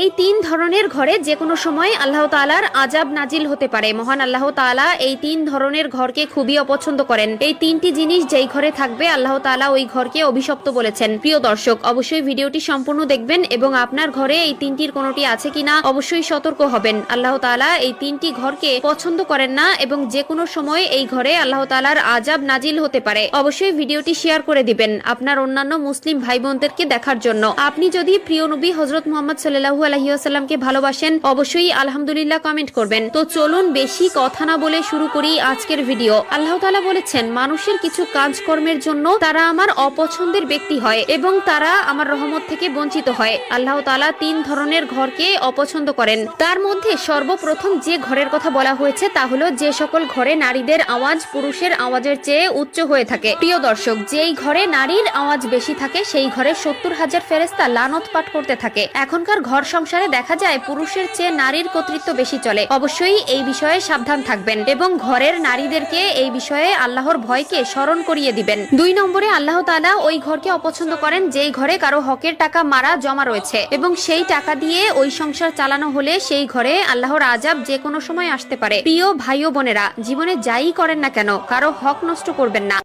এই তিন ধরনের ঘরে যে কোনো সময় আল্লাহ তাআলার আযাব নাজিল হতে পারে। মহান আল্লাহ তাআলা এই তিন ধরনের ঘরকে খুবই অপছন্দ করেন। এই তিনটি জিনিস যেই ঘরে থাকবে আল্লাহ তাআলা ওই ঘরকে অভিশপ্ত বলেছেন। প্রিয় দর্শক, অবশ্যই ভিডিওটি সম্পূর্ণ দেখবেন এবং আপনার ঘরে এই তিনটির কোনোটি আছে কিনা অবশ্যই সতর্ক হবেন। আল্লাহ তাআলা এই তিনটি ঘরকে পছন্দ করেন না এবং যে কোনো সময় এই ঘরে আল্লাহ তাআলার আযাব নাজিল হতে পারে। অবশ্যই ভিডিওটি শেয়ার করে দিবেন আপনার অন্যান্য মুসলিম ভাই বোনদেরকে দেখার জন্য। আপনি যদি প্রিয় নবী হযরত মুহাম্মদ সাল্লাল্লাহু আলাইহি ওয়াসাল্লামকে ভালোবাসেন অবশ্যই আলহামদুলিল্লাহ কমেন্ট করবেন। তো চলুন বেশি কথা না বলে শুরু করি আজকের ভিডিও। আল্লাহ তাআলা বলেছেন, মানুষের কিছু কাজকর্মের জন্য তারা আমার অপছন্দের ব্যক্তি হয় এবং তারা আমার রহমত থেকে বঞ্চিত হয়। আল্লাহ তাআলা তিন ধরনের ঘরকে অপছন্দ করেন। তার মধ্যে সর্বপ্রথম যে ঘরের কথা বলা হয়েছে তা হলো যে সকল ঘরে নারীদের আওয়াজ পুরুষের আওয়াজের চেয়ে উচ্চ হয়ে থাকে। প্রিয় দর্শক, যেই ঘরে নারীর আওয়াজ বেশি থাকে সেই ঘরে 70,000 ফেরেশতা লানত পাঠ করতে থাকে। এখনকার ঘর সংসারে দেখা যায় পুরুষের চেয়ে নারীর কর্তৃত্ব বেশি চলে। অবশ্যই এই বিষয়ে সাবধান থাকবেন এবং ঘরের নারীদেরকে এই বিষয়ে আল্লাহর ভয়কে স্মরণ করিয়ে দিবেন। 2 নম্বরে আল্লাহ তাআলা ওই ঘরকে অপছন্দ করেন যেই ঘরে কারো হকের টাকা মারা জমা রয়েছে এবং সেই টাকা দিয়ে ওই সংসার চালানো হলে সেই ঘরে আল্লাহর আযাব যে কোনো সময় আসতে পারে। প্রিয় ভাই ও বোনেরা, জীবনে যাই করেন না কেন কারো হক নষ্ট করবেন না।